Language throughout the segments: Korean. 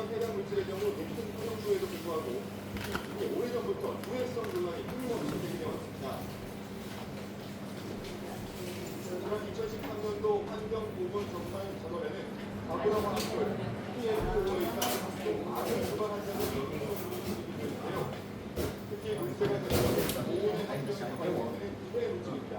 이러한 해당 물질의 경우 높은 토종수에도 불구하고 이미 오래전부터 유해성 논란이 끊임없이 제기되어 왔습니다. 지난 2013년도 환경보건 정산 자문에는 가부랑 화학물 PFOA가 암을 유발한 점을 연구했는데요. 특히 문제가 되는 보온의 환경에 관련된 유해 물질입니다.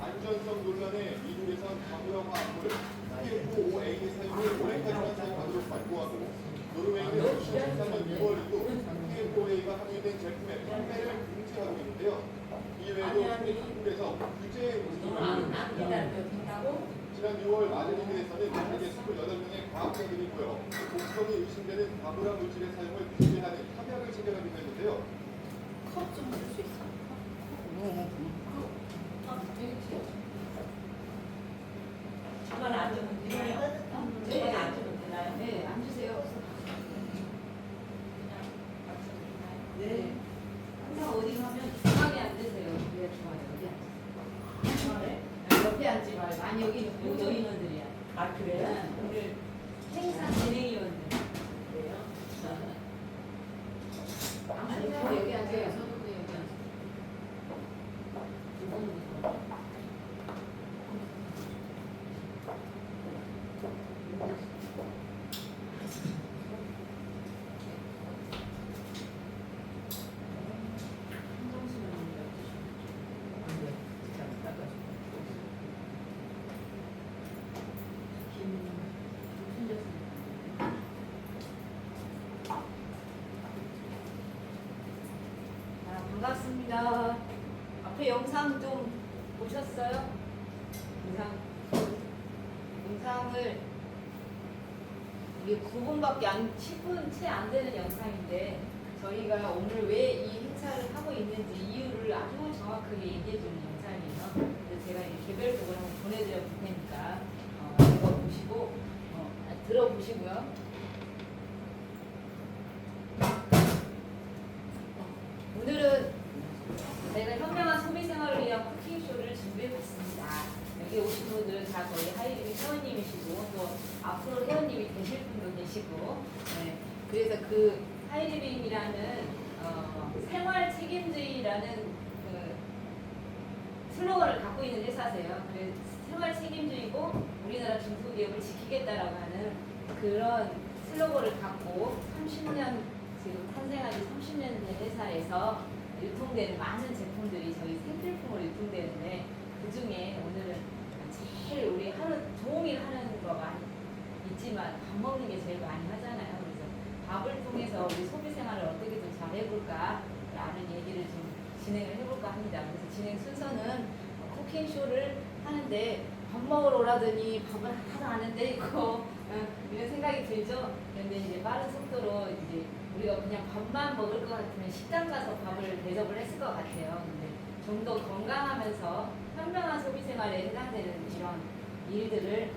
안전성 논란에 미국에선 가부랑 화학물을 PFOA의 사용을 올해까지만 사용하도록 권고하고 노르웨이는 2014년 6월에도 PFOA가 함유된 제품의 판매를 금지하고 있는데요. 이외에도 한국에서 규제 운동을 지난 6월 마드리드에서는 세계 28명의 과학자들이고요. 독성이 의심되는 가부랑 물질의 사용을 규제하는 협약을 체결하기도 했는데요. 컵좀 줄 수 있어? 저만 앉으면 되나요? 저만 앉으면 되나요? 네, 앉으세요. 네. 항상 어디 가면 중앙에 앉으세요. 그게 좋아요. 어디 앉으세요? 옆에 앉지 말고. 아니, 여기는 공조 인원들이야. 아 그래요? 오늘 행사 진행위원들. 그래요? 아니, 여기 앉아요. 서동대 여기 앉아요. 반갑습니다. 앞에 영상 좀 보셨어요? 영상을 이게 9분밖에 10분 채 안 되는 영상인데 저희가 오늘 왜 이 행사를 하고 있는지 이유를 아주 정확하게 얘기해 주는 영상이에요. 그래서 제가 이 개별곡을 한번 보내드려 볼 테니까 읽어보시고 들어보시고요. 오늘은 저희가 현명한 소비생활을 위한 쿠킹쇼를 준비해봤습니다. 여기 오신 분들은 다 저희 하이리비 회원님이시고 또 앞으로 회원님이 되실 분도 계시고 그래서 그 하이리빙이라는 생활 책임주의라는 그 슬로건을 갖고 있는 회사세요. 그래서 생활 책임주의고 우리나라 중소기업을 지키겠다라고 하는 그런 슬로건을 갖고 30년 지금 탄생한 지 30년 된 회사에서 유통되는 많은 제품들이 저희 생필품으로 유통되는데 그 중에 오늘은 제일 우리 하루 종일 하는 거가 있지만 밥 먹는 게 제일 많이 하잖아요. 그래서 밥을 통해서 우리 소비 생활을 어떻게 좀 잘 해볼까라는 얘기를 좀 진행을 해볼까 합니다. 그래서 진행 순서는 쿠킹쇼를 하는데 밥 먹으러 오라더니 밥을 하나도 안 한데 이거 이런 생각이 들죠. 그런데 이제 빠른 속도로 이제 우리가 그냥 밥만 먹을 것 같으면 식당 가서 밥을 대접을 했을 것 같아요. 근데 좀 더 건강하면서 현명한 소비 생활에 해당되는 이런 일들을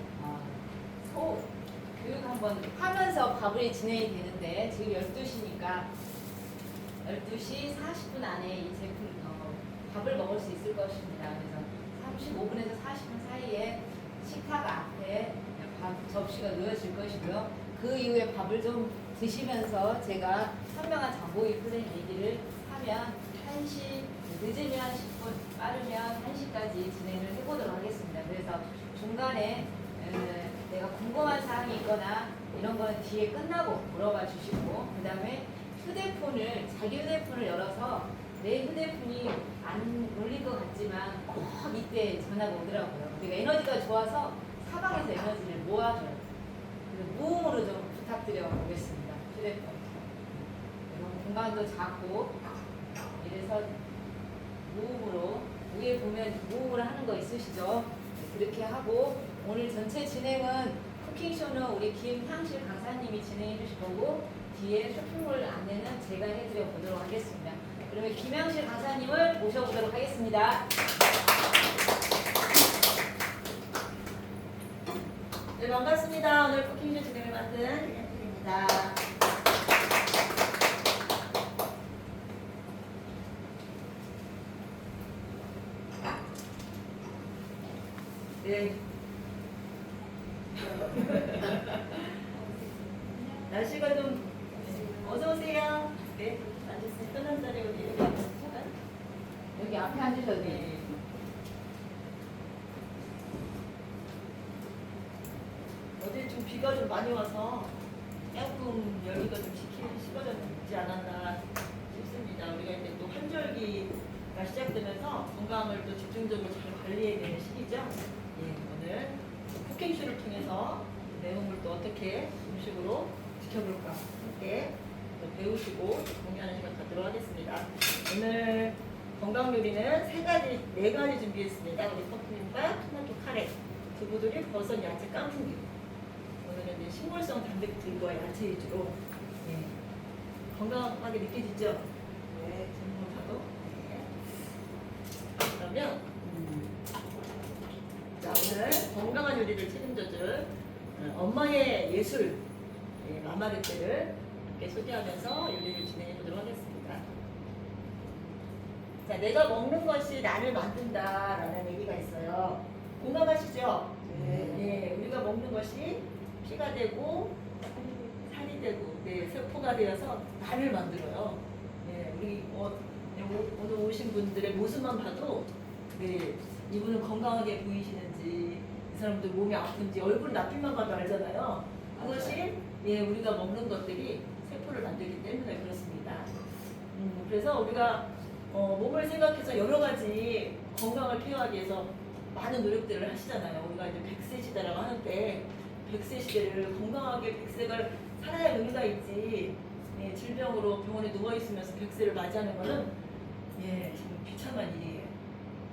교육 한번 하면서 밥이 진행이 되는데 지금 12시니까 12시 40분 안에 이 제품 밥을 먹을 수 있을 것입니다. 그래서 35분에서 40분 사이에 식탁 앞에 밥 접시가 놓여질 것이고요. 그 이후에 밥을 좀 드시면서 제가 현명한 장보기 플랜 얘기를 하면 1시, 늦으면 10분, 빠르면 1시까지 진행을 해보도록 하겠습니다. 그래서 중간에 내가 궁금한 사항이 있거나 이런 거는 뒤에 끝나고 물어봐 주시고 그 다음에 자기 휴대폰을 열어서 내 휴대폰이 안 울릴 것 같지만 꼭 이때 전화가 오더라고요. 우리가 에너지가 좋아서 사방에서 에너지를 모아줘요. 그래서 무음으로 좀 부탁드려 보겠습니다. 휴대폰. 공간도 작고 이래서 무음으로 위에 보면 무음으로 하는 거 있으시죠? 그렇게 하고 오늘 전체 진행은 쿠킹쇼는 우리 김향실 강사님이 진행해 주실 거고 뒤에 쇼핑몰 안내는 제가 해드려 보도록 하겠습니다. 그러면 김향실 강사님을 모셔보도록 하겠습니다. 네, 반갑습니다. 오늘 쿠킹쇼 진행을 맡은 김향실입니다. 네. 날씨가 좀 어서 오세요. 네, 앉으세요. 편한 자리 어디 여기 앉으세요. 여기 앞에 앉으셔도 돼요. 네. 어제 좀 비가 좀 많이 와서 조금 열기가 좀 식어졌지 않았나 싶습니다. 우리가 이제 또 환절기가 시작되면서 건강을 또 집중적으로 잘 관리해야 되는 시기죠. 예, 오늘 쿠킹쇼를 통해서 내용을 또 어떻게 음식으로 지켜볼까 함께 또 배우시고 공유하는 시간 갖도록 하겠습니다. 오늘 건강 요리는 네 가지 준비했습니다. 우리 퍼프님과 토마토 카레, 두부들이 버섯, 야채, 깐풍기. 오늘은 이제 식물성 단백질과 야채 위주로 예, 건강하게 느껴지죠? 네, 전문가도. 네. 그러면 자, 오늘 건강한 요리를 책임져줄 엄마의 예술 예, 마마르테를 함께 소개하면서 요리를 진행해 보도록 하겠습니다. 자, 내가 먹는 것이 나를 만든다라는 얘기가 있어요. 공감하시죠? 네, 우리가 먹는 것이 피가 되고 살이 되고 세포가 되어서 나를 만들어요. 네, 우리 오늘 오신 분들의 모습만 봐도 네, 이분은 건강하게 보이시는지 이 사람들 몸이 아픈지 얼굴 나빛만 봐도 알잖아요. 그것이 예, 우리가 먹는 것들이 세포를 만들기 때문에 그렇습니다. 그래서 우리가 몸을 생각해서 여러 가지 건강을 케어하기 위해서 많은 노력들을 하시잖아요. 우리가 이제 100세 시대라고 하는데 100세 시대를 건강하게 100세가 살아야 의미가 있지. 예, 질병으로 병원에 누워 있으면서 100세를 맞이하는 거는 예, 참 비참한 일이에요.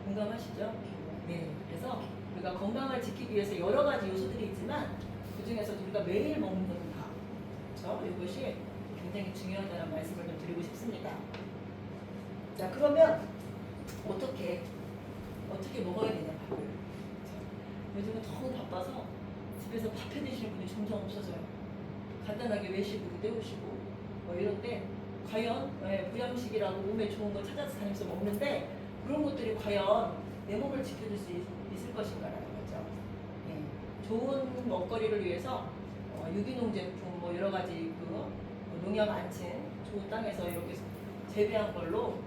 공감하시죠? 네. 그래서 우리가 건강을 지키기 위해서 여러 가지 요소들이 있지만 그 중에서 우리가 매일 먹는 것은 다 그렇죠? 이것이 굉장히 중요하다는 말씀을 좀 드리고 싶습니다. 자, 그러면 어떻게 먹어야 되냐, 밥을. 요즘은 너무 바빠서 집에서 밥 해 드시는 분이 점점 없어져요. 간단하게 외식으로 때우시고 뭐 이럴 때 과연 부양식이라고 몸에 좋은 거 찾아서 다니면서 먹는데 그런 것들이 과연 내 몸을 지켜줄 수 있을 것인가라는 거죠. 예. 좋은 먹거리를 위해서 유기농 제품 뭐 여러 가지 농약 안 친 좋은 땅에서 이렇게 재배한 걸로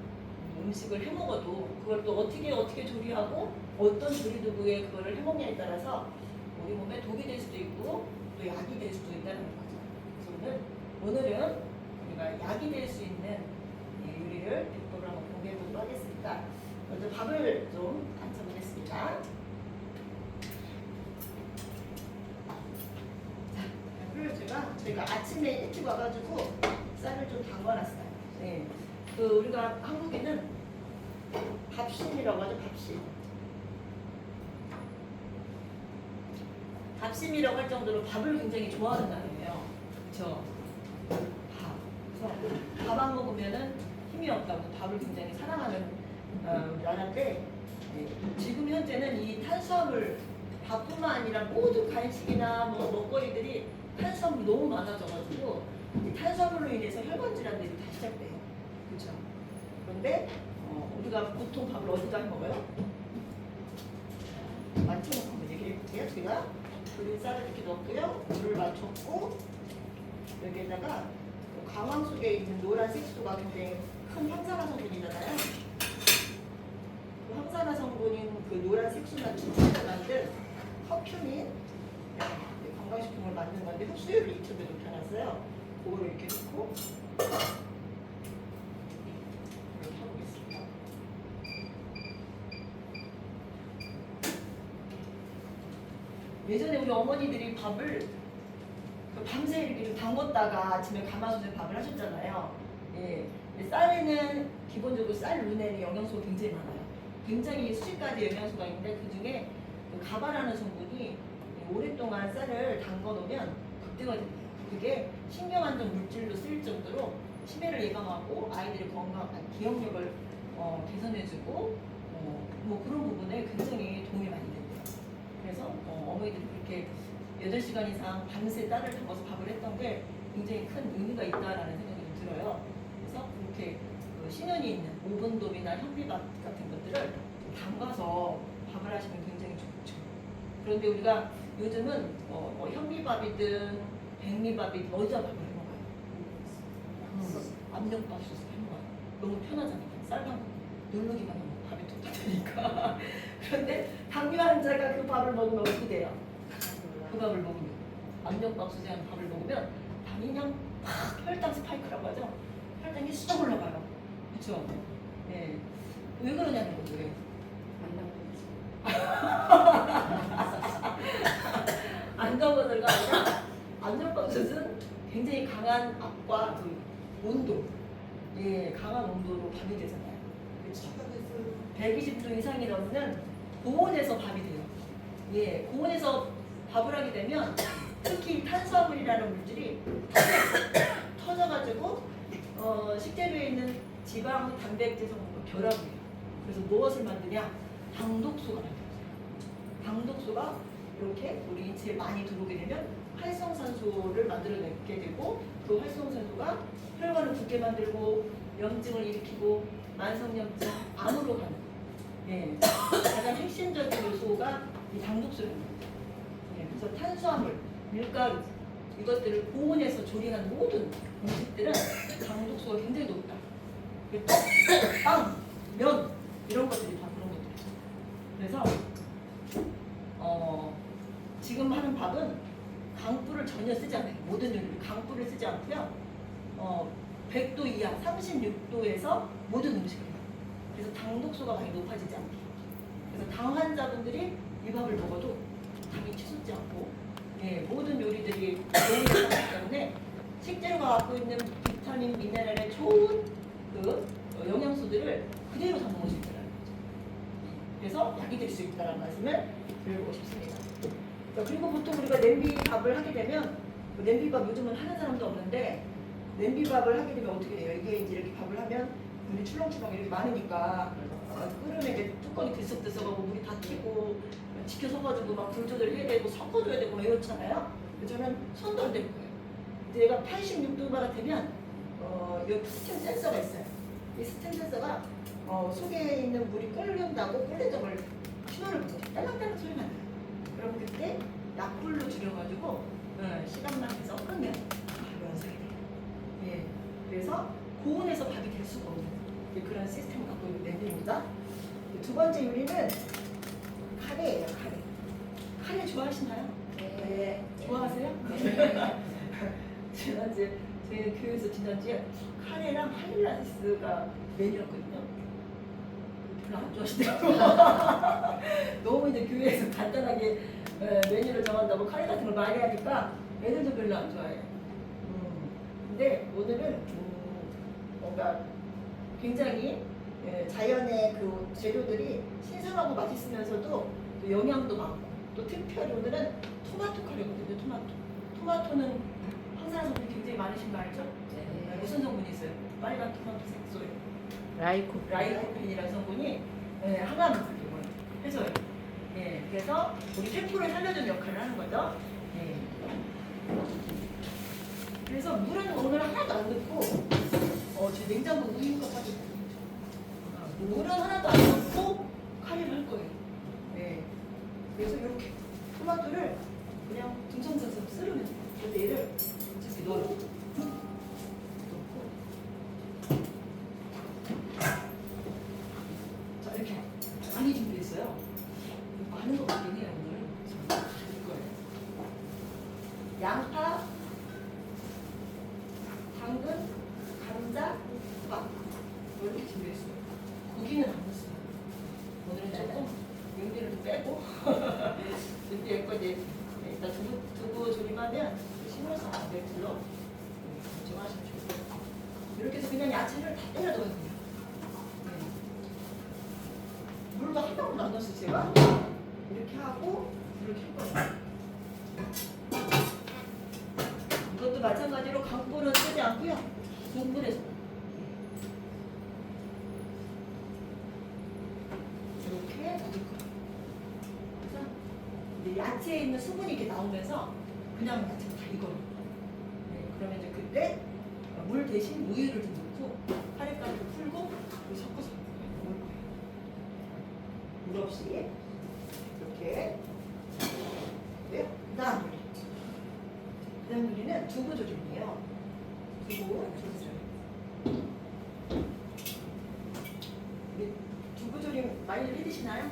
음식을 해 먹어도 그걸 또 어떻게 조리하고 어떤 조리 도구에 그거를 해 먹냐에 따라서 우리 몸에 독이 될 수도 있고 또 약이 될 수도 있다는 거죠. 그래서 오늘은 우리가 약이 될 수 있는 요리를 비법을 한번 공개해 보도록 하겠습니다. 먼저 밥을 좀 앉혀보겠습니다. 자, 밥을 저희가 아침에 일찍 와가지고 쌀을 좀 담궈놨어요. 네. 우리가 한국에는 밥심이라고 하죠. 밥심이라고 할 정도로 밥을 굉장히 좋아하는 나라예요. 그렇죠? 밥 안 먹으면은 힘이 없다고 밥을 굉장히 사랑하는 나라인데 지금 현재는 이 탄수화물 밥뿐만 아니라 모든 간식이나 뭐 먹거리들이 탄수화물이 너무 많아져가지고 이 탄수화물로 인해서 혈관 질환들이 다 시작돼요. 그렇죠? 그런데 우리가 보통 밥을 어디다 해 먹어요? 맞춰놓고 한번 얘기해 볼게요. 제가 그린 쌀을 이렇게 넣었고요. 물을 맞췄고 여기에다가 강황 속에 있는 노란 색소가 굉장히 큰 항산화 성분이잖아요. 그 항산화 성분인 그 노란 색소나 주스를 만든 커큐민 건강식품을 만든 건데 흡수율을 2,000배 높여놨어요. 그거를 이렇게 넣고 이렇게 해보겠습니다. 예전에 우리 어머니들이 밥을 밤새 이렇게 좀 담궜다가 아침에 가마솥에 밥을 하셨잖아요. 예. 쌀에는 기본적으로 쌀 lun에는 영양소가 굉장히 많아요. 굉장히 수십 가지 영양소가 있는데 그 중에 가바라는 성분이 오랫동안 쌀을 담궈 놓으면 극대화 됩니다. 그게 신경안정 물질로 쓰일 정도로 치매를 예방하고 아이들의 기억력을 개선해주고 뭐 그런 부분에 굉장히 도움이 많이 된대요. 그래서 어머니들이 그렇게 8시간 이상 밤새 쌀을 담궈서 밥을 했던 게 굉장히 큰 의미가 있다라는 생각이 좀 들어요. 그래서 그렇게 신연이 있는 오븐돔이나 현미밥 같은 것들을 담가서 밥을 하시면 굉장히 좋죠. 그런데 우리가 요즘은 뭐 현미밥이든 백미밥이든 어디다 밥을 해 먹어요? 압력밥솥에 해 먹어요. 너무 편하잖아요. 쌀밥 누르기만 하면 밥이 뚝 되니까. 그런데 당뇨 환자가 그 밥을 먹으면 어떻게 돼요? 그 밥을 먹으면 압력밥솥에 한 밥을 먹으면 당이 그냥 팍 혈당 스파이크라고 하죠. 혈당이 쑥 올라가요. 그렇죠? 네. 왜 그러냐는 거죠. 왜? 안정거들과 아니라 압력밥솥은 굉장히 강한 압과 그 온도, 예, 강한 온도로 밥이 되잖아요. 그렇죠? 120도 이상이 넘는 고온에서 밥이 돼요. 예, 고온에서 밥을 하게 되면 특히 탄수화물이라는 물질이 터져가지고 식재료에 있는 지방, 단백질 성분과 결합을 해요. 그래서 무엇을 만드냐? 당독소가 만들어져요. 당독소가 이렇게 우리 인체에 많이 들어오게 되면 활성산소를 만들어내게 되고 그 활성산소가 혈관을 붓게 만들고 염증을 일으키고 만성염증, 암으로 가는 예, 가장 핵심적인 요소가 이 당독소입니다. 예, 그래서 탄수화물, 밀가루 이것들을 고온에서 조리한 모든 음식들은 당독소가 굉장히 높다. 떡, 빵, 면 이런 것들이 다 그런 것들이에요. 그래서 지금 하는 밥은 강불을 전혀 쓰지 않아요. 모든 요리를 강불을 쓰지 않고요. 100도 이하, 36도에서 모든 음식을 해요. 그래서 당독소가 많이 높아지지 않게. 그래서 당 환자분들이 이 밥을 먹어도 당이 치솟지 않고 예, 모든 요리들이 도움이 되기 때문에 식재료가 갖고 있는 비타민, 미네랄의 좋은 그 영양소들을 그대로 다 먹을 수 있다는 거죠. 그래서 약이 될 수 있다는 말씀을 드리고 싶습니다. 그리고 보통 우리가 냄비밥을 하게 되면 냄비밥 요즘은 하는 사람도 없는데 냄비밥을 하게 되면 어떻게 돼요? 이게 이제 이렇게 밥을 하면 물이 출렁출렁 이렇게 많으니까 끓으면 이제 뚜껑이 들썩들썩하고 물이 다 튀고 지켜서가지고 막 불 조절해야 되고 섞어줘야 되고 막 이렇잖아요. 저는 손도 안 대는 거예요. 근데 얘가 86도가 되면 이 스팀 센서가 있어요. 이 스팀 센서가 속에 있는 물이 끓는다고 끓는 점을 신호를 보고 딸랑딸랑 소리가 나요. 그럼 그때 약불로 줄여가지고 시간만 해서 끓면 밥이 완성이 돼요. 예, 그래서 고온에서 밥이 될 수가 없는 그런 시스템을 갖고 있는 냄비입니다. 두 번째 요리는 카레예요. 카레. 카레 좋아하시나요? 네. 좋아하세요? 네. 지난주에 저희는 교회에서 지난주에 카레랑 하일라이스가 메뉴였거든요. 별로 안 좋아하시더라고요. 너무 이제 교회에서 간단하게 메뉴를 정한다고 카레 같은 걸 많이 하니까 애들도 별로 안 좋아해요. 근데 오늘은 뭔가 굉장히 자연의 그 재료들이 신선하고 맛있으면서도 또 영양도 많고 또 특별히 오늘은 토마토 카레거든요. 토마토는 항상 성분이 굉장히 많으신 거 알죠? 네. 무슨 성분이 있어요? 빨간 토마토 색소에 라이코펜. 라이코펜이라는 성분이 항암을 해줘요. 예, 그래서 우리 세포를 살려주는 역할을 하는 거죠. 예. 그래서 물은 오늘 하나도 안 넣고 제 냉장고 우유가 빠졌어요. 물은 하나도 안 넣고 카레를 할 거예요. 네. 그래서 이렇게 토마토를 그냥 둥성둥성 쓰르면 돼요. 그래서 얘를 이렇게 넣어요. 자, 이렇게 많이 준비했어요. 많은 거 같긴 해요, 오늘. 이거예요. 양파, 당근, 감자, 밥. 이렇게 준비했어요. 고기는 안 넣었어요. 오늘은 조금 용기를 좀 빼고 준비했고 이제 일단 두부 조림하면 식물성 단백질로 걱정하시면 좋을 거예요. 이렇게 해서 그냥 야채를 다 때려 넣어요. 물도 한 방울 안 넣었어요. 제가 이렇게 하고 이렇게 할 거예요. 이것도 마찬가지로 강불은 쓰지 않고요. 중불에서 이렇게 넣을 거예요. 그래서 이제 야채에 있는 수분이 이렇게 나오면서 그냥 야채가 다 익어요. 네, 그러면 이제 그때 물 대신 우유를 좀 넣고 카레가루 풀고 섞어서 먹을 거예요. 물 없이 이렇게 두부 조림이에요. 두부 조림. 두부 조림 많이 해 드시나요?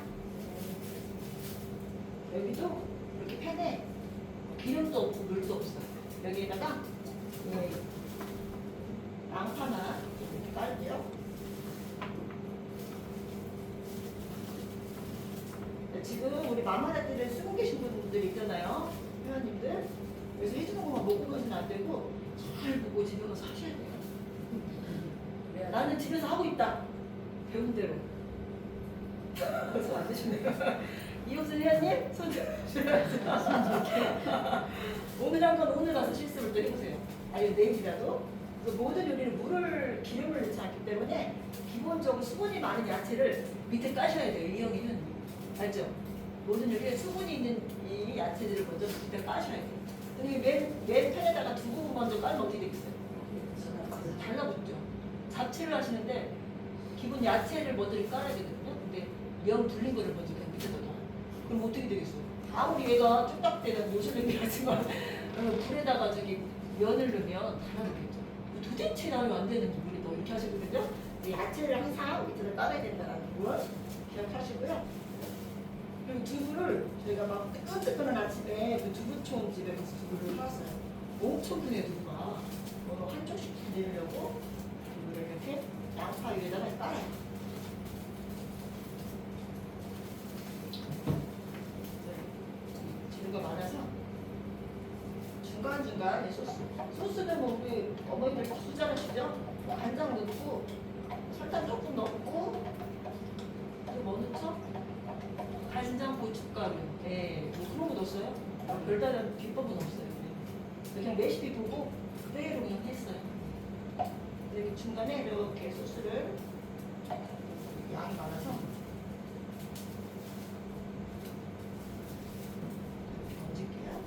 여기도 이렇게 팬에 기름도 없고 물도 없어요. 여기에다가 양파만 이렇게 깔게요. 지금 우리 마마라떼를 쓰고 계신 분들 있잖아요. 회원님들. 그래서 해주는 것만 먹고 가시면 안 되고 잘 보고 집에 가서 하셔야 돼요. 나는 집에서 하고 있다. 배운 대로. 그래서 안 되시네요. 이호순 회원님 손 들어주세요. 오늘 한번 오늘 가서 실습을 또 해보세요. 아니면 내일이라도. 모든 요리는 물을 기름을 넣지 않기 때문에 기본적으로 수분이 많은 야채를 밑에 까셔야 돼요. 이영희 회원님. 알죠? 모든 요리에 수분이 있는 이 야채들을 먼저 밑에 까셔야 돼요. 근데 맨 팬에다가 두부 먼저 깔면 어떻게 되겠어요? 달라붙죠. 잡채를 하시는데 기본 야채를 먼저 깔아야 되거든요. 근데 면 불린 거를 먼저 그냥 밑에다 놔요. 그럼 어떻게 되겠어요? 아무리 얘가 쭈딱대가 요술냄이라지만 불에다가 저기 면을 넣으면 달아붙겠죠. 도대체 나면 안 되는지 모르겠다. 이렇게 하시거든요. 야채를 항상 밑에다 깔아야 된다는 걸 기억하시고요. 그리고 두부를 저희가 막 뜨끈뜨끈한 아침에 그 두부촌 집에 가서 두부를 사왔어요. 엄청 크네 두부가. 한 쪽씩 내려고 두부를 이렇게 양파 위에다가 깔아요. 재료가 많아서 중간중간 소스는 뭐 우리 어머니들 다 수잘하시죠? 간장 넣고 설탕 조금 넣고 또 뭐 넣죠? 간장, 고춧가루, 뭐 그런 거 넣었어요. 별다른 비법은 없어요. 그냥 레시피 보고 그대로 그냥 했어요. 여기 중간에 이렇게 소스를 양이 많아서 얹을게요.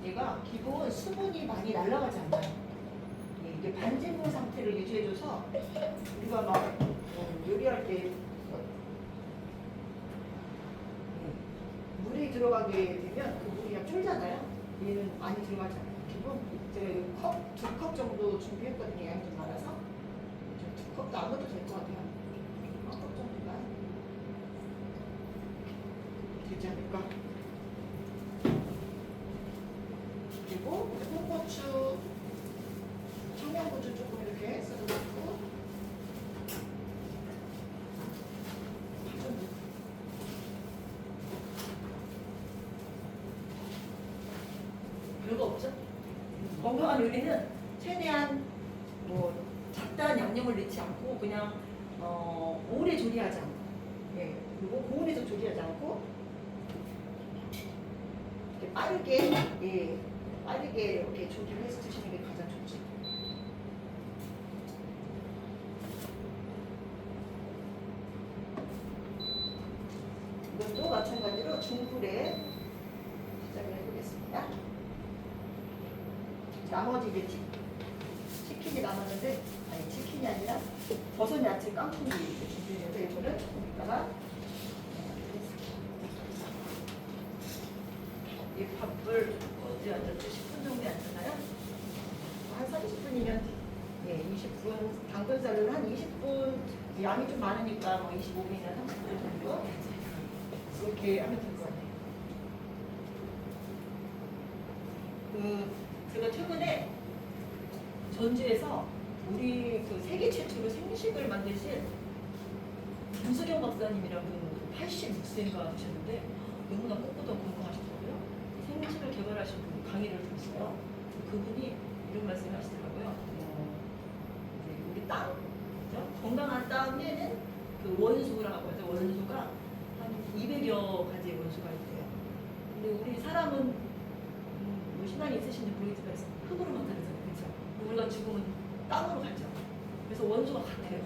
얘가 기본 수분이 많이 날아가지 않아요. 이게 반진공 상태를 유지해줘서 우리가 막 요리할 때 물이 들어가게 되면 그 물이 그냥 쫄잖아요. 얘는 많이 들어가지 않아요. 기본 제가 2컵 정도 준비했거든요. 양이 좀 많아서 2컵도 안 넣어도 될 것 같아요. 1컵 정도가 되지 않을까. 그리고 홍고추, 청양고추 조금 이렇게 썰어놓고 별거 없죠? 건강한 요리는 최대한 뭐 잡다한 양념을 넣지 않고 그냥 오래 조리하지 않고 그리고 고온에서 조리하지 않고 이렇게 빠르게 이렇게 조리를 해서 드시는 게 가장 좋지. 이것도 마찬가지로 중불에 시작을 해보겠습니다. 나머지 이제 치킨이 남았는데, 아니 치킨이 아니라 버섯 야채 깐풍기 이렇게 준비했는데 이거를 여기다가 이 밥을 어디 앉았죠? 10분 정도 앉잖아요. 한 30분이면 20분, 당근살을 한 20분, 양이 좀 많으니까 뭐 25분이나 30분 정도 이렇게 하면 될 것 같아요. 제가 최근에 전주에서 우리 그 세계 최초로 생식을 만드신 김수경 박사님이라고 86세인가 되셨는데 너무나 꽃보다 건강하시더라고요. 생식을 개발하신 분 강의를 들었어요. 그분이 이런 말씀을 하시더라고요. 우리 땅, 그죠? 건강한 땅에는 그 원소라고 하죠. 원소가 한 200여 가지의 원소가 있대요. 근데 우리 사람은 뭐 신앙이 있으신지 모르겠지만 흙으로 만들어져요. 그렇죠? 우리가 죽으면 땅으로 가죠. 그래서 원소가 같아요.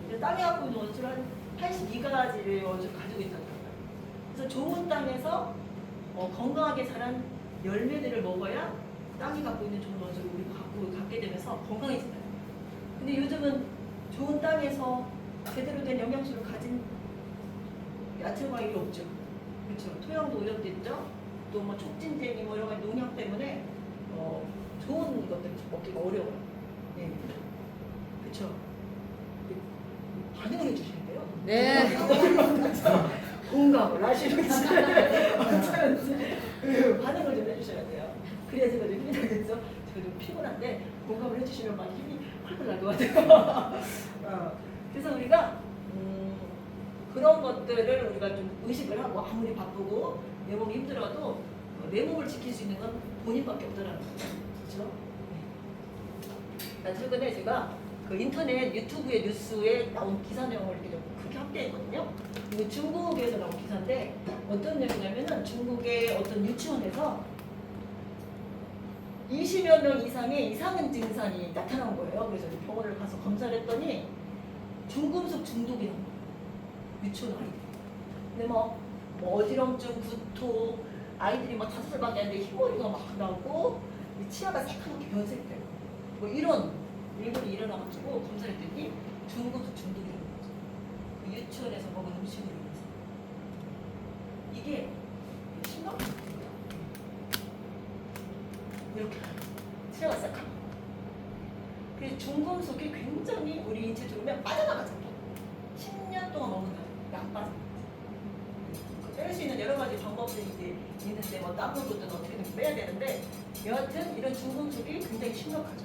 근데 땅에 갖고 있는 원소를 한 82가지의 원소를 가지고 있다는 거예요. 그래서 좋은 땅에서 건강하게 자란 열매들을 먹어야 땅이 갖고 있는 좋은 원소를 우리가 갖게 되면서 건강해진다. 근데 요즘은 좋은 땅에서 제대로 된 영양소를 가진 야채 과일이 없죠. 그렇죠. 토양도 오염됐죠. 또 뭐 촉진제니 뭐 여러 가지 농약 때문에 좋은 것들을 먹기가 어려워요. 네. 그렇죠. 반응을 해주시는데요. 네. 공감을 하시는지 반응을 좀 해주셔야 돼요. 그래야 제가 좀 힘이 나겠죠. 제가 좀 피곤한데 공감을 해주시면 많이 힘이 활활 날 것 같아요. 그래서 우리가 그런 것들을 우리가 좀 의식을 하고 아무리 바쁘고 내 몸이 힘들어도 내 몸을 지킬 수 있는 건 본인밖에 없더라는 거죠. 그렇죠? 네. 최근에 제가 그 인터넷 유튜브의 뉴스에 나온 기사 내용을 이렇게 좀 크게 합계했거든요. 이거 중국에서 나온 기사인데 어떤 내용이냐면은 중국의 어떤 유치원에서 20여 명 이상의 이상한 증상이 나타난 거예요. 그래서 병원을 가서 검사를 했더니 중금속 중독이 나온 거예요. 유치원 아이들이. 근데 뭐 어지럼증, 구토, 아이들이 막 5살밖에 안 되는데 흰머리가 막 나오고 치아가 새카맣게 변색되고 뭐 이런 일들이 일어나가지고 검사를 했더니 중금속 중독이라는 거죠. 그 유치원에서 먹은 음식으로 인해서. 이게 심각합니다. 이렇게 치아가 새카맣고 그래서 중금속이 굉장히 우리 인체 들어오면 빠져나가잖아요. 10년 동안 먹는다. 안 빠져. 뺄 수 있는 여러 가지 방법들이 이제 있는데 뭐 땀을 붓든 어떻게든 빼야 되는데 여하튼 이런 중금속이 굉장히 심각하죠.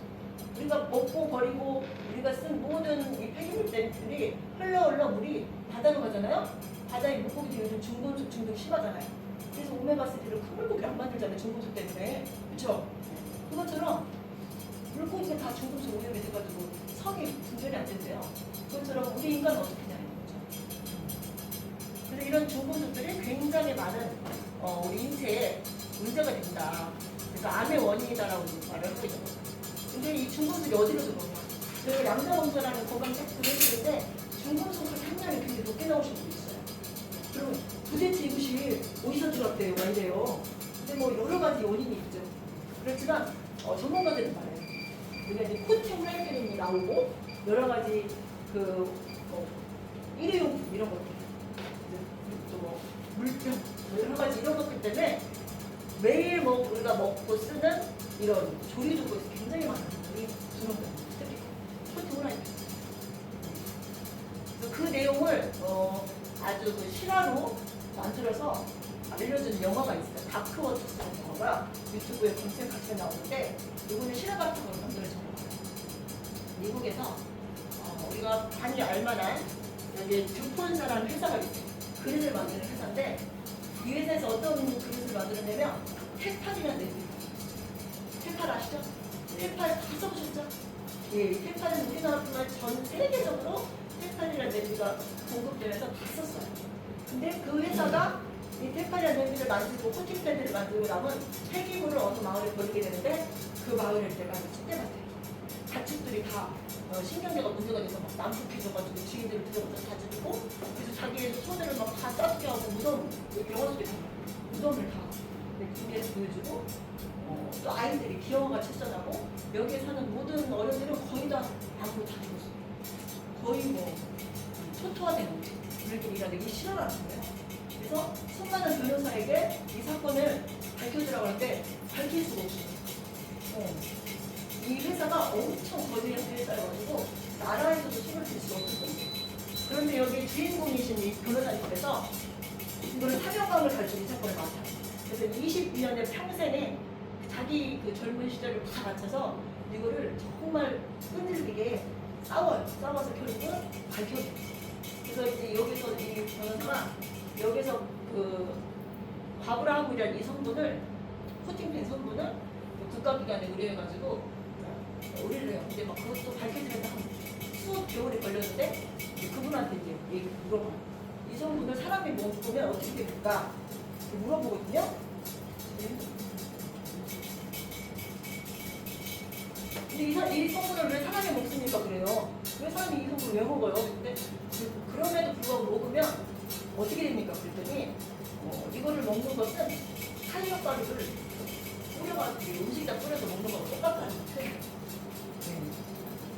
우리가 먹고 버리고 우리가 쓴 모든 이 폐기물들이 흘러 물이 바다로 가잖아요. 바다의 물고기들이 요즘 중금속 중독 심하잖아요. 그래서 오메가3를 큰 물고기를 안 만들잖아요. 중금속 때문에. 그렇죠? 그것처럼 물고기가 다 중금속 오염이 돼가지고 성이 분별이 안 된대요. 그것처럼 우리 인간은 어떻게 하냐. 그래서 이런 중금속들이 굉장히 많은 우리 인체에 문제가 된다. 그래서 암의 원인이다라고 말을 하고 있는 거죠. 근데 이 중금속이 어디로 들어오냐? 저희 양자검사라는 건강 체크를 해주는데 중금속 함량이 굉장히 높게 나오신 분이 있어요. 그러면 도대체 이것이 어디서 들어왔대요? 왜 이래요? 근데 뭐 여러 가지 원인이 있죠. 그렇지만 전문가들은 말해요. 우리가 이제 코팅 활기름이 나오고 여러 가지 일회용품 이런 것들. 뭐 물병 여러 가지 이런 것들 때문에 매일 우리가 먹고 쓰는 이런 조리도구에서 굉장히 많은 분들이 들어온다. 특히 코팅 후라이팬. 그래서 그 내용을 아주 그 실화로 만들어서 알려주는 영화가 있어요. 다크워터스라는 영화가 유튜브에 검색하시면 나오는데 이거는 실화 같은 걸 만들어진 거예요. 미국에서 우리가 많이 알만한 여기 듀폰사라는 회사가 있어요. 그릇을 만드는 회사인데 이 회사에서 어떤 그릇을 만들었냐면 테팔이라는 냄비. 테팔 아시죠? 테팔 다 써보셨죠? 예, 테팔은 우리나라뿐만 전 세계적으로 테팔이라는 냄비가 공급되면서 다 썼어요. 근데 그 회사가 이 테팔이라는 냄비를 만들고 코팅 패드를 만들고 나면 폐기물을 어느 마을에 버리게 되는데 그 마을에 때가 축대밭이에요. 가축들이 다 신경계가 문제가 돼서 막 난폭해져가지고 주인들을 들여서 다 죽이고 그래서 자기의 소들을 막 다 짜증게 하고 무덤, 영화 속에 무덤을 다 국내에서 보여주고 또 아이들이 기형아가 출산하고 여기에 사는 모든 어른들은 거의 다 암으로 다 죽었어요. 거의 뭐 초토화되는 분들이라는 게 실화라는 거예요. 그래서 수많은 변호사에게 이 사건을 밝혀주라고 하는데 밝힐 수가 없어요. 이 회사가 엄청 거대한 회사여가지고 나라에서도 힘을 줄 수가 없는 거예요. 그런데 여기 주인공이신 이 변호사님께서 이거를 사명감을 가지고 이 사건을 맡아요. 그래서 22년의 평생에 자기 그 젊은 시절을 다 바쳐서 이거를 정말 끈질기게 싸워서 결국은 밝혀져요. 그래서 이제 여기서 이 변호사가 여기서 그 바브라함이라는 이 성분을 코팅된 성분을 국가기관에 의뢰해가지고 의뢰를 해요. 근데 막 그것도 밝혀지면서 한 수억 개월이 걸렸는데 그분한테 이제 물어봐요. 이 성분을 사람이 먹으면 어떻게 될까? 물어보거든요. 근데 이 성분을 왜 사람이 먹습니까? 그래요. 왜 사람이 이 성분을 왜 먹어요? 근데 그럼에도 불구하고 먹으면 어떻게 됩니까? 그랬더니 이거를 먹는 것은 탄력가루를 뿌려가지고 음식에다 뿌려서 먹는 거랑 똑같다는 거예요.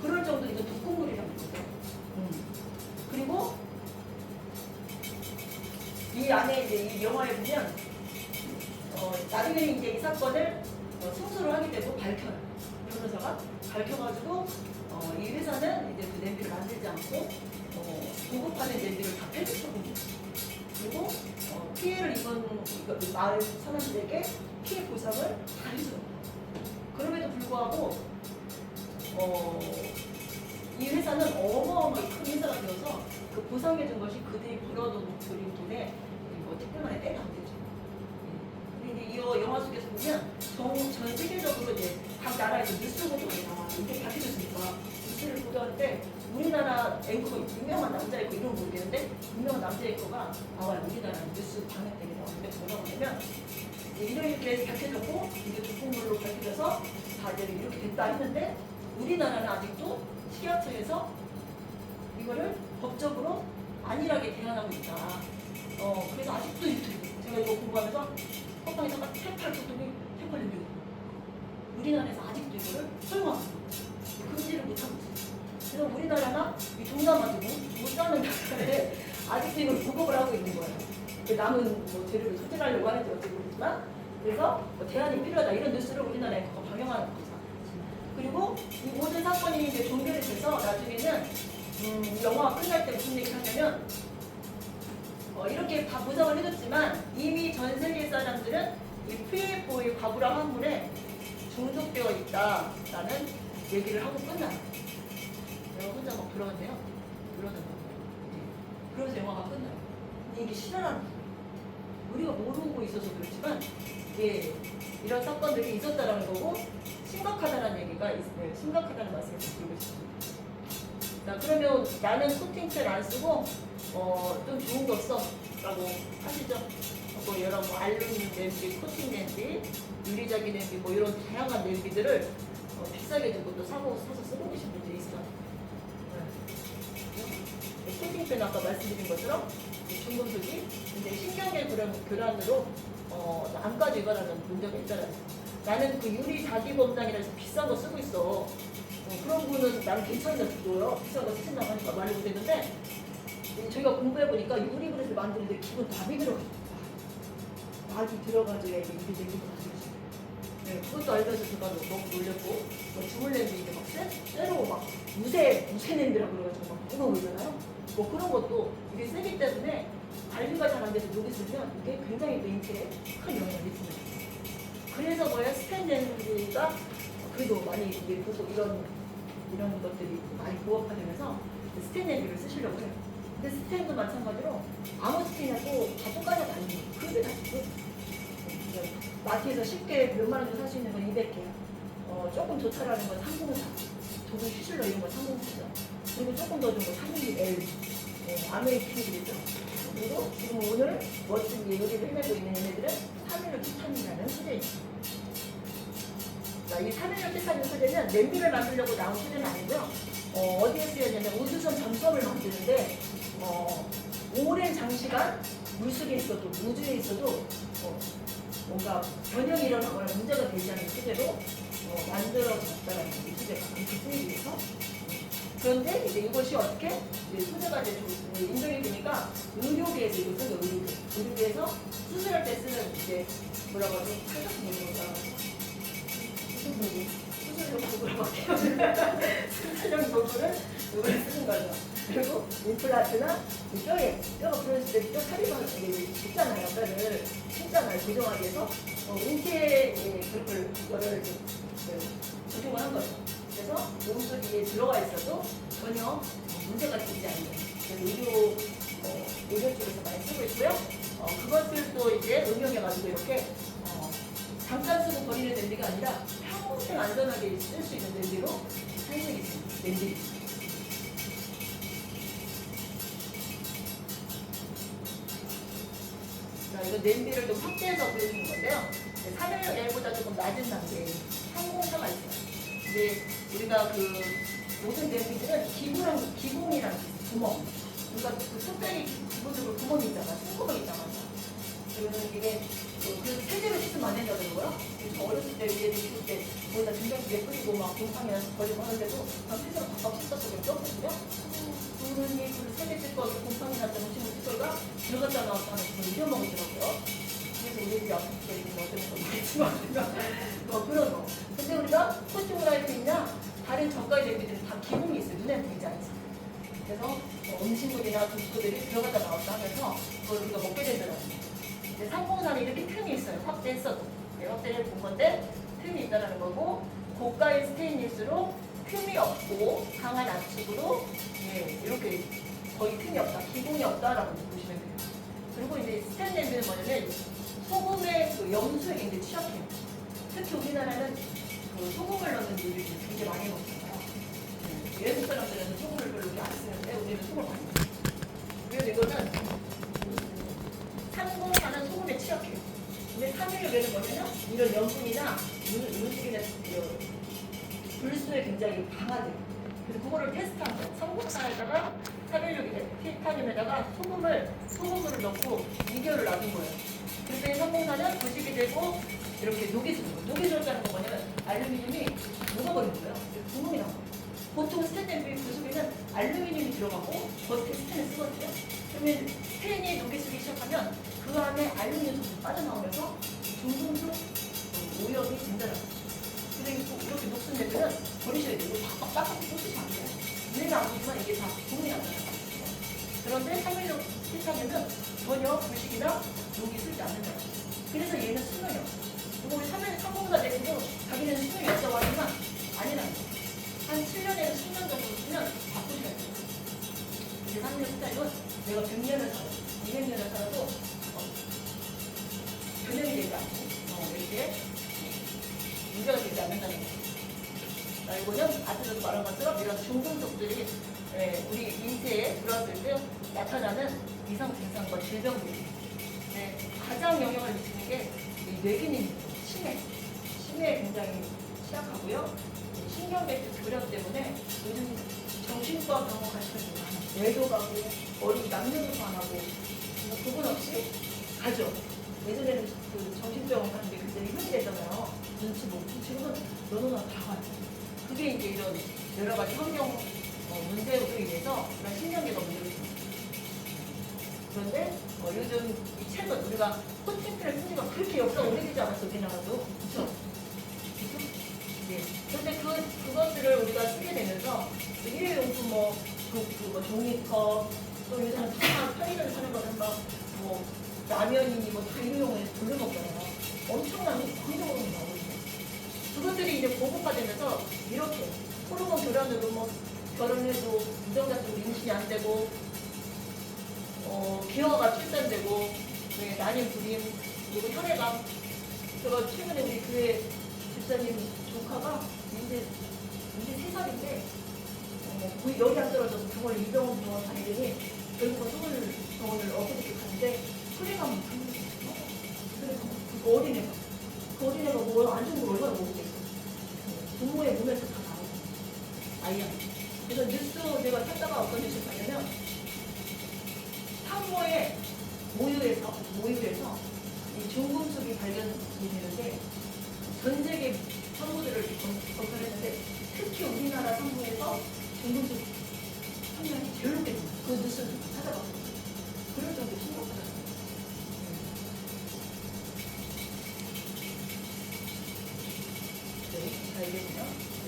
그럴 정도 이거 독극물이라는 거죠. 그리고 이 안에 이제 이 영화에 보면 나중에 이제 이 사건을 승소를 하게 되고 밝혀요. 변호사가 밝혀가지고 이 회사는 이제 그 냄비를 만들지 않고 보급하는 냄비를 다 폐기처분해요. 그리고 피해를 입은 마을 사람들에게 피해 보상을 다 해줘요. 그럼에도 불구하고 이 회사는 어마어마하게 큰 회사가 되어서 그 보상해준 것이 그들이 벌어들인 돈에 택배만에 떼면 안 되죠. 근데 이제 이 영화 속에서 보면 전 세계적으로 이제 각 나라에서 뉴스 보도가 나와. 이게 바뀌었으니까 뉴스를 보도할 때 우리나라 앵커, 유명한 남자 앵커 이름 모르겠는데 유명한 남자 앵커가 나와요. 우리나라 뉴스 방송국에 나오는데 뭐라고 하냐면 이렇게 밝혀졌고 이게 독극물로 밝혀져서 다들 이렇게 됐다 했는데 우리나라는 아직도 식약처에서 이거를 법적으로 안일하게 대응하고 있다. 그래서 아직도 제가 이거 공부하면서 법방에다가 탭할 줬더니 탭걸린 게 우리나라에서 아직도 이거를 허용하고 금지를 못하고 있어요. 그래서 우리나라나 이 동남아도 못 사는 나라에 아직도 이걸 보급을 하고 있는 거예요. 남은 재료를 소진하려고 하는지 어찌 모르지만 그래서 대안이 필요하다 이런 뉴스를 우리나라에 방영하는 거죠. 그리고 이 모든 사건이 이제 종결이 돼서 나중에는 영화가 끝날 때 무슨 얘기를 하냐면 이렇게 다 보상을 해줬지만 이미 전 세계 사람들은 이 PFO의 과부라 화물에 중독되어 있다라는 얘기를 하고 끝나요. 내가 혼자 막 들어갔네요. 들어갔네요. 그러면서 영화가 끝나요. 근데 이게 실화라는 거예요. 우리가 모르고 있어서 그렇지만 이게 이런 사건들이 있었다라는 거고 심각하다는 얘기가 있어요. 심각하다는 말씀을 드리고 싶습니다. 자, 그러면 나는 코팅젤 안 쓰고 좀 좋은 거 써 라고 하시죠. 여러 알루미늄 냄비, 코팅 냄비, 유리자기 냄비 이런 다양한 냄비들을 비싸게 주고 또 사서 쓰고 계신 분들이 있어요. 코팅팬 아까 말씀드린 것처럼 중금속이 굉장히 신경계 교란으로 암까지 유발하는 문제가 있잖아요. 나는 그 유리 자기 범당이라 해서 비싼 거 쓰고 있어. 그런 분은 나는 괜찮다 줘요. 비싼 거 쓰신다고 하니까 말을 못했는데 저희가 공부해보니까 유리 그릇을 만드는데 기본 낙이 들어가요. 낙이 들어가줘야 이게 유리 냄비가 만들어져요. 네, 그것도 알면서 제가 너무 놀랬고 주물 냄비 이제 막 쇠로 막 무쇠 냄비라고 그래가지고 막 무거워잖아요. 그런 것도 이게 세기 때문에 관리가 잘 안 돼서 여기 쓰면 이게 굉장히 멘트에 큰 영향을 미칩니다. 그래서 스텐 냄비가 그래도 많이 이게 보고 이런 것들이 많이 부업화되면서 스텐 냄비를 쓰시려고 해요. 근데 스텐도 마찬가지로 아무 스텐이라도 다 똑같이 다니는 거예요. 그게 다 있고 마트에서 쉽게 몇만 원 주 살 수 있는 건 200개, 조금 더 잘하는 건 304, 조금 휘슬러 이런 건 304죠. 그리고 조금 더 좋은 건 301L, 아메리칸이죠. 그리고 지금 오늘 멋진 요리를 해내고 있는 얘네들은 316 티탄이라는 소재입니다. 자, 이 316 티탄 소재는 냄비를 만들려고 나온 소재는 아니고요. 어디에 쓰여냐면 우주선 잠수함을 만드는데 오랜 장시간 물속에 있어도 우주에 있어도 뭔가 변형이 일어나거나 문제가 되지 않는 소재로 만들어졌다는 이 소재가 이렇게 쓰이기 위해서. 그런데 이제 이것이 어떻게 소재가 이제 인정이 되니까 의료계에서 이거 쓰는 의료계에서 수술할 때 쓰는 이제 뭐라고 하죠? 칼같은 거라고 수술용 도구라고 할게요. 수술용 도구를 이걸 쓰는 거죠. 그리고 임플란트나 뼈가 부러졌을 때 뼈 살이 씹잖아요. 뼈를 씹잖아요. 고정하기 위해서 인체 그거를 조정을 한 거죠. 그래서 몸속에 들어가 있어도 전혀 문제가 되지 않는 그래서 의료 쪽에서 많이 쓰고 있고요. 그것을 또 이제 응용해가지고 이렇게 잠깐 쓰고 버리는 냄비가 아니라 평생 안전하게 쓸 수 있는 냄비로 사용되고 있습니다. 냄비. 자, 이거 냄비를 좀 확대해서 보여주는 건데요. 316L보다 조금 낮은 단계 304가 있어요. 이제 우리가 그 모든 냄비들은 기본이랑 구멍. 그러니까 그 특별히 기본적으로 구멍이 있잖아. 손구멍이 있잖아. 그러면 이게 그 세제로 씻으면 안 된다고 그러고요. 저 어렸을 때 얘들 키울 때 거기다 등장기 예쁘고 막 곰팡이나 걸리고 하는데도 막 세제로 박박 씻었어 그랬거든요. 그러니 그 세제 씻고 곰팡이 났다고 씻는 칫솔가 들어갔다 나왔다 하면서 잊어먹으더라고요. 그래서 우리 집이 아플 때 이런 어떤 거 있지만 그런 거. 근데 우리가 콘슈머라이트이나 다른 저가의 냄비들은 다 기본이 있어요. 눈에 보이지 않지. 그래서 음식물이나 국수들이 들어갔다 나왔다 하면서 그걸 우리가 먹게 되더라고요. 상봉산에 이렇게 틈이 있어요. 확대했어도. 네, 확대를 본 건데 틈이 있다는 거고 고가의 스테인리스로 틈이 없고 강한 압축으로 이렇게 거의 틈이 없다. 기공이 없다라고 보시면 돼요. 그리고 이제 스테인 냄비는 뭐냐면 소금의 그 염수에 굉장히 취약해요. 특히 우리나라는 그 소금을 넣는 요리를 굉장히 많이 먹잖아요. 외국 사람들은 소금을 별로 안 쓰는데 우리는 소금을 많이 써요. 그래서 이거는 상봉하는 소금에 취약해요. 근데 삼일육에는 뭐냐면 이런 염분이나 음식이나 불수에 굉장히 강하대요. 그래서 그거를 테스트한 거예요. 삼봉산에다가 316에 티타늄에다가 소금을 넣고 2개월을 놔둔 거예요. 그랬더니 삼봉산은 부식이 되고 이렇게 녹이 들는 거예요. 녹이 들었다는 건 뭐냐면 알루미늄이 녹아버린 거예요. 구멍이 난 거예요. 보통 스테인레스 부속에는 알루미늄이 들어가고 겉에 스텐을 쓰거든요. 그러면 스텐이 녹이 쓰기 시작하면 그 안에 알루미늄 소금이 빠져나오면서 중금속 오염이 된다는 거예요. 그래서 이렇게 녹슨 데들은 버리셔야 돼요. 빡빡 쏟으시면 안 돼요. 눈에는 안 보지만 이게 다 구멍이 나잖아요. 그런데 316 티타늄은 전혀 부식이나 녹이 쓰지 않는다. 그래서 얘는 수명이 없어요. 그리고 우리 3봉사 내에도 자기는 수명이 없다고 하지만 아니라는 거예요. 한 7년에서 10년 정도 쓰면 바꾸셔야 돼요. 이제 3년 스타일은 내가 100년을 살아도 200년을 살아도 변형이 되지 않고 이렇게 문제가 되지 않는다는 거예요. 이거는 앞에서도 말한 것처럼 이런 중금속들이 우리 인체에 들어왔을 때 나타나는 이상 증상과 질병들이 가장 영향을 미치는 게 뇌기능, 치매에 굉장히 취약하고요. 신경계통 결함 때문에 요즘 정신과 병원 가시는 분이 많아요. 뇌도 가고 어린 남녀도 안 하고 구분 없이 가죠. 예전에는 그 정신병원 가는 게 굉장히 힘들잖아요. 눈치 못 지금은 너무나 다 가요. 그게 이제 이런 여러 가지 환경 문제로 인해서 그런 신경계가 문제가 있습니다. 그런데 요즘 이 책은 우리가 콘텐츠를 쓴 지가 그렇게 역사가 오래되지 않았어 우리나라도. 그렇죠? 그런데 그것들을 우리가 쓰게 되면서 일회용품 종이컵 또 요새는 다 편의점 사는 거는 라면이니 다 일회용을 돌려먹잖아요. 엄청난 환경으로 나오거든요. 그것들이 이제 고급화되면서 이렇게 호르몬 교란으로 결혼해도 부정자적으로 임신이 안 되고 기어가 출산되고 난임 불임 그리고 혈액암. 제가 최근에 우리 교회 집사님 조카가 이제 3살인데 열이 안 떨어져서 병원을 이병원 다니더니 결국은 서울병원을 엊그저께 갔는데 혈액암이 그 어린애가 뭐 안 좋은 걸 얼마나 먹었겠어. 부모의 몸에서 다 나오고 아이한테. 그래서 뉴스 내가 찾다가 어떤 뉴스를 봤냐면 산모의 모유에서 이 중금속이 발견이 되는데 전 세계 산모들을 검사했는데 특히 우리나라 산모에서 중금속 함량이 제일 높게 됩니다. 그 뉴스를 찾아봤거든요. 그럴 정도로 심각하다. 네, 잘 되네요. 네.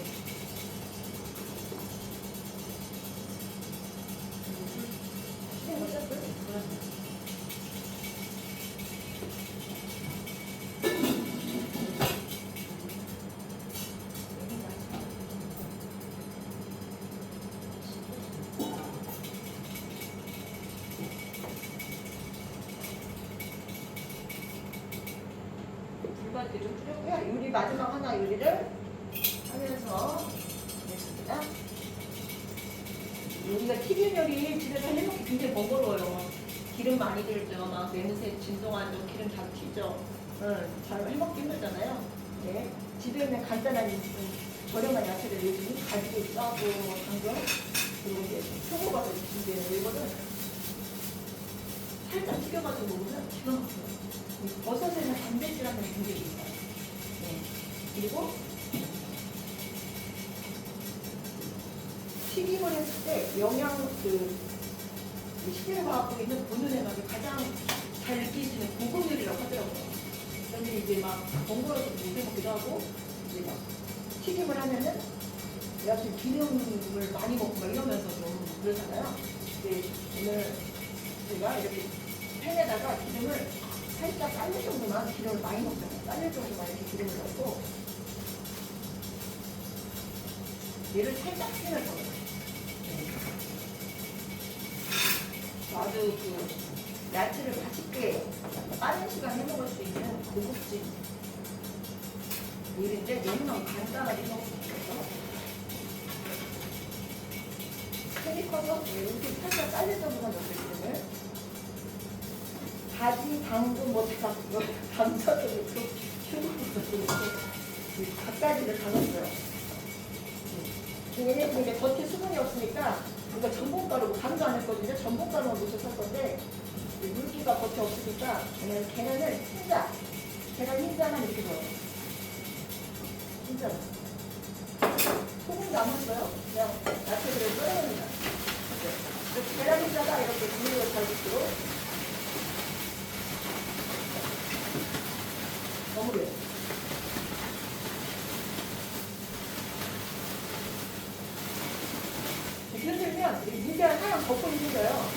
불밭에 좀 뿌렸고요. 요리 마지막 하나 요리를 하면서 됐습니다. 우리가 튀김 요리 집에서 해먹기 굉장히 번거로워요. 기름 많이 들죠. 막 냄새 진동하죠. 기름 다 튀죠. 잘 해먹기 힘들잖아요. 네. 집에 있는 간단한 저렴한 야채를 요즘 가지고 싸고 뭐 당근 그리고 이제 표고버섯 준비해서 이거는 살짝 튀겨가지고 먹으면 기가 막혀요. 이 버섯에는 단백질하는 굉장히 있어요. 네. 그리고 튀김을 했을 때 영양 이 식재료가 갖고 있는 본연의 맛을 가장 잘 느낄 수 있는 고급 요리라고 하더라고요. 그런데 이제 막 번거로워서 못해 먹기도 하고 이제 막 튀김을 하면은 약간 기름을 많이 먹고 막 이러면서 좀 그러잖아요. 근데 오늘 제가 이렇게 팬에다가 기름을 살짝 깔릴 정도만 기름을 많이 먹잖아요. 깔릴 정도만 이렇게 기름을 넣고 얘를 살짝 튀겨서 아주 야채를 맛있게 빠른 시간에 해먹을 수 있는 고급진 요리인데 너무너무 간단하게 해먹을 수 있어서 팬이 커서 이렇게 살짝 깔릴 정도만 넣어주시면 가지, 당근, 뭐 다, 감자도 넣고 이렇게 갓가지를 다 넣었어요. 얘네들이 이제 겉에 수분이 없으니까 이거 전분가루, 간도 안 했거든요. 전분가루만 묻혀 살 건데 물기가 겉에 없으니까 그냥 계란을 흰자, 계란 흰자만 이렇게 넣어요. 흰자. 소금도 안 넣었어요. 그냥 야채들을 썰어냅니다. 계란 흰자가 이렇게 물을 잘 붙도록 버무려요. 흔들면 물기가 하얀 거품이 생겨요.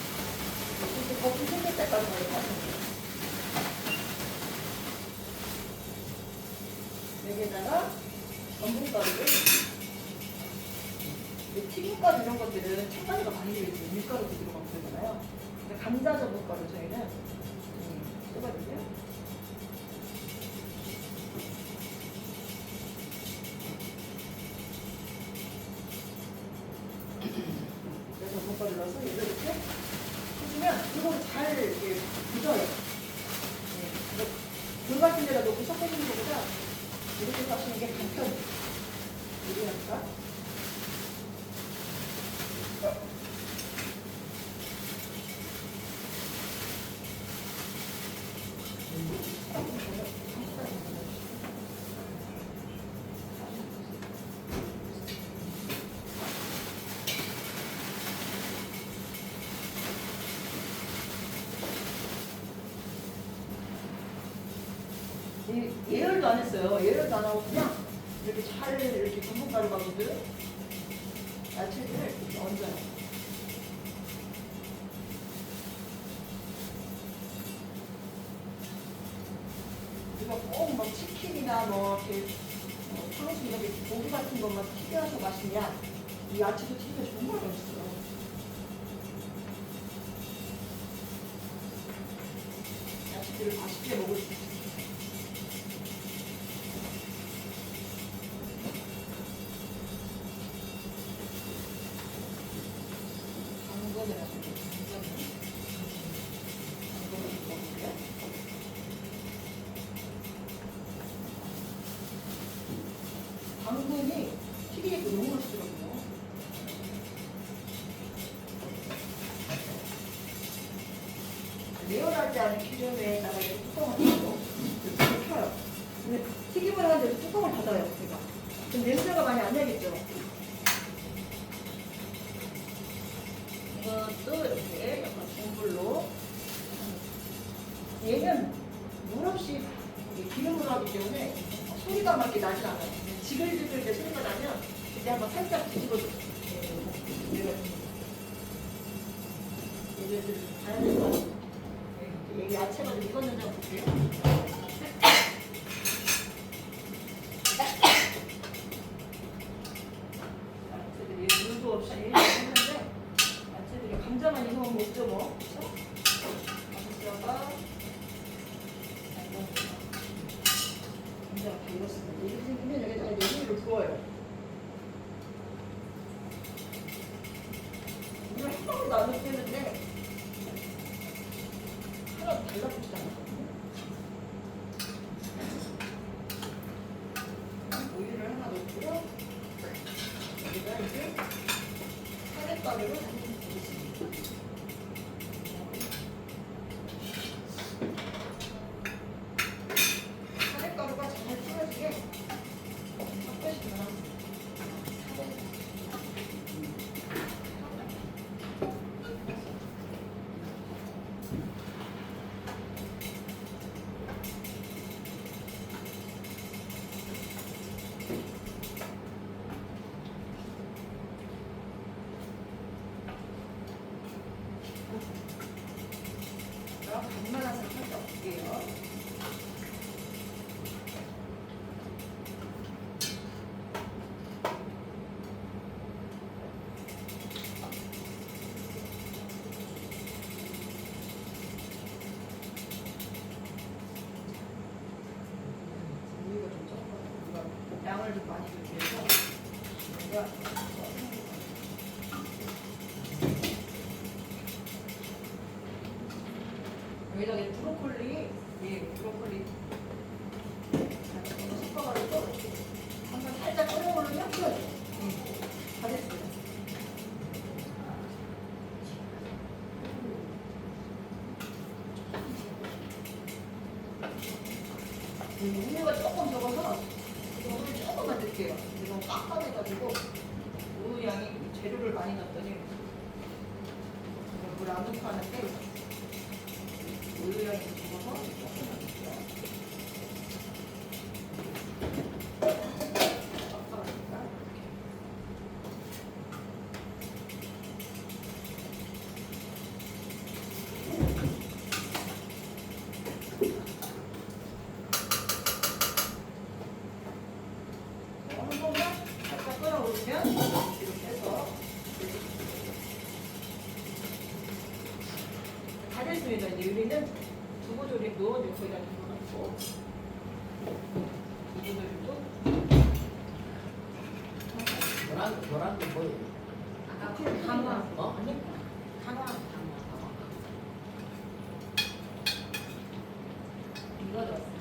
이렇게 거품 생길 때까지 머리 하시면 돼요. 여기에다가 전분가루를 튀김가루 이런 것들은 첨가루가 많이 들어있어요. 밀가루도 들어가고 그러잖아요. 그러니까 감자 전분가루 저희는 써거든요. 전분가루 넣어서 얘를 이렇게 해주면 이거를 잘 이렇게 굳어요. 네. 물 같은 데다 놓고 섞어주는 것보다 이렇게 섞는 게 간편해요. 이해할까? 예열도 안 했어요. 예열도 안 하고 그냥 이렇게 잘 이렇게 전분가루가 묻은 야채들을 이렇게 얹어요. 우리가 꼭 뭐 치킨이나 뭐 이렇게 탕수육 이렇게 고기 같은 것만 튀겨서 맛있냐? 이 야채도 튀기면 정말 맛있어요. 야채들을 맛있게 먹을 수 있어요. 당근이 튀기니까 너무 맛있더라고요. 레어하지 않은 기름에다가 이렇게 뚜껑을 닫고 이렇게 켜요. 근데 튀김을 하는데도 뚜껑을 닫아요, 제가. 그럼 냄새가 많이 안 나겠죠? 이것도 이렇게 약간 중불로. 얘는 물 없이 기름으로 하기 때문에 소리가 막 이렇게 나지 않아요. 지글지글 이제 소리가 나면 그때 한번 살짝 뒤집어줘요. 얘네들 봐야 될 것 같아요. 여기 야채가 좀 익었는지 한번 볼게요. 야채들이 물도 없이 했는데 야채들이 감자만 익으면 먹죠 뭐. 그렇죠? 감자가 감자가 다 익었습니다. 이렇게 생기면 여기다가 내기를 부어요. 이걸 한 방울도 안 넣겠는데 하나도 달라붙지도 않거든요. 오일을 하나 넣고요. 가루를 담그겠습니다. 카레가루가 잘 풀어지게 섞으시면 간만한 살짝 올게요. 우유가 좀 적어. 양을 좀 많이 줄게요. 우유가 여기다가 이 브로콜리, 브로콜리 섞어가지고 한번 살짝 끓여오르면 끝. 다 됐어요. 우유가 조금 적어서 우유를 조금만 넣을게요. 이거 깜깜해가지고 우유 양이 재료를 많이 넣었더니 물 안 넣고 하는데 우유 양이 적어서 조금만 넣을게요. 깜깜하니까. 한 번만 살짝 끓여오르면 이렇게 해서 다 됐습니다. 이제 우리는 두부조림도 거기다 넣어놓고 두부조림도 노란 게 뭐예요? 아까 강화 어? 아니 강화 이거 넣었어요.